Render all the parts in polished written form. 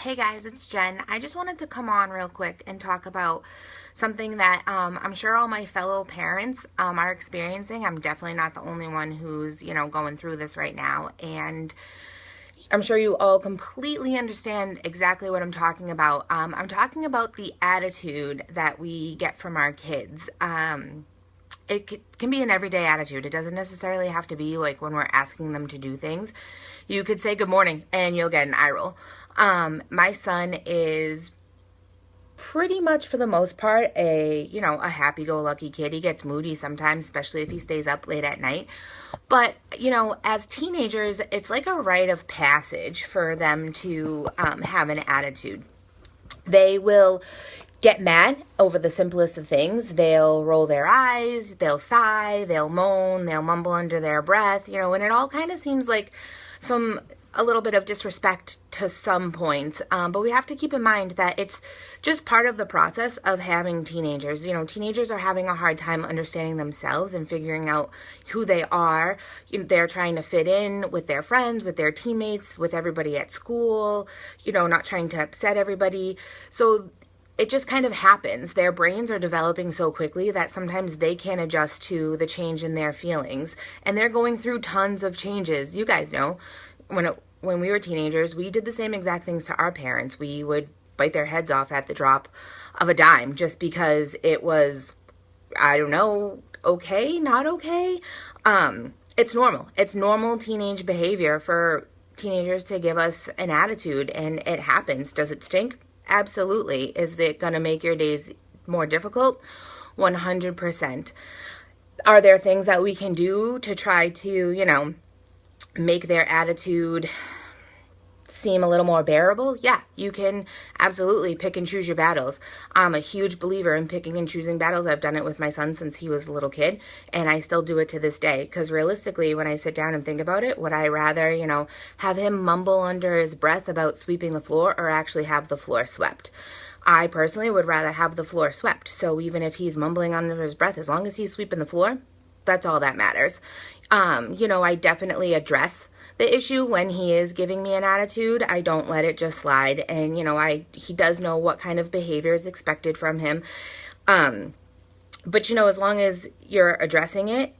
Hey guys, it's Jen. I just wanted to come on real quick and talk about something that I'm sure all my fellow parents are experiencing. I'm definitely not the only one who's, going through this right now. And I'm sure you all completely understand exactly what I'm talking about. I'm talking about the attitude that we get from our kids. Can be an everyday attitude. It doesn't necessarily have to be like when we're asking them to do things. You could say good morning and you'll get an eye roll. My son is pretty much for the most part a happy-go-lucky kid. He gets moody sometimes, especially if he stays up late at night. But, as teenagers, it's like a rite of passage for them to have an attitude. They will get mad over the simplest of things. They'll roll their eyes, they'll sigh, they'll moan, they'll mumble under their breath, and it all kind of seems like a little bit of disrespect to some points. But we have to keep in mind that it's just part of the process of having teenagers. Teenagers are having a hard time understanding themselves and figuring out who they are. They're trying to fit in with their friends, with their teammates, with everybody at school, not trying to upset everybody. So it just kind of happens. Their brains are developing so quickly that sometimes they can't adjust to the change in their feelings. And they're going through tons of changes. You guys know, when we were teenagers, we did the same exact things to our parents. We would bite their heads off at the drop of a dime just because it was, I don't know, okay, not okay. It's normal. It's normal teenage behavior for teenagers to give us an attitude, and it happens. Does it stink? Absolutely. Is it going to make your days more difficult? 100%. Are there things that we can do to try to, make their attitude seem a little more bearable? Yeah, you can absolutely pick and choose your battles. I'm a huge believer in picking and choosing battles. I've done it with my son since he was a little kid, and I still do it to this day. Because realistically, when I sit down and think about it, would I rather, have him mumble under his breath about sweeping the floor or actually have the floor swept? I personally would rather have the floor swept. So even if he's mumbling under his breath, as long as he's sweeping the floor, that's all that matters. I definitely address the issue when he is giving me an attitude. I don't let it just slide. And, he does know what kind of behavior is expected from him. But, as long as you're addressing it,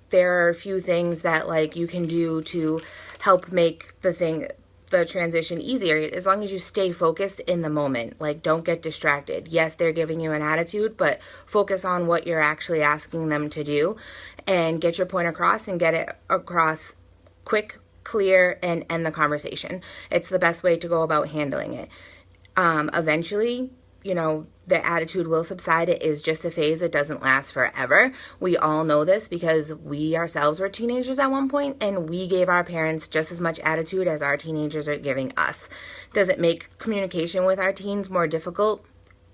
there are a few things that, you can do to help make the transition easier, as long as you stay focused in the moment. Don't get distracted. Yes, they're giving you an attitude, but focus on what you're actually asking them to do and get your point across and get it across quick, clear, and end the conversation. It's the best way to go about handling it. Eventually, the attitude will subside. It is just a phase. It doesn't last forever. We all know this because we ourselves were teenagers at one point, and we gave our parents just as much attitude as our teenagers are giving us. Does it make communication with our teens more difficult?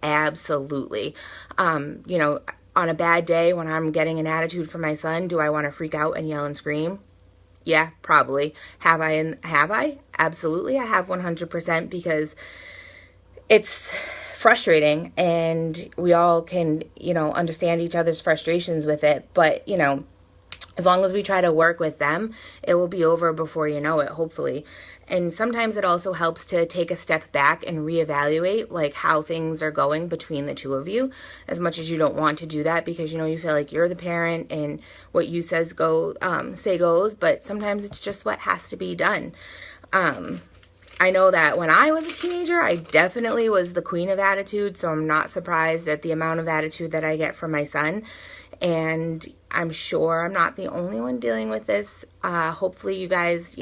Absolutely. On a bad day when I'm getting an attitude from my son, do I want to freak out and yell and scream? Yeah, probably. Have I? Absolutely. I have 100%, because it's frustrating, and we all can, understand each other's frustrations with it. But, as long as we try to work with them, it will be over before you know it, hopefully. And sometimes it also helps to take a step back and reevaluate, how things are going between the two of you, as much as you don't want to do that because, you feel like you're the parent and what you say goes, but sometimes it's just what has to be done. I know that when I was a teenager, I definitely was the queen of attitude, so I'm not surprised at the amount of attitude that I get from my son. And I'm sure I'm not the only one dealing with this. Hopefully you guys,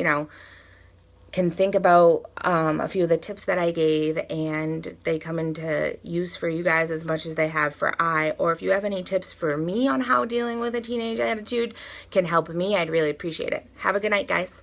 can think about a few of the tips that I gave, and they come into use for you guys as much as they have for I. Or if you have any tips for me on how dealing with a teenage attitude can help me, I'd really appreciate it. Have a good night, guys.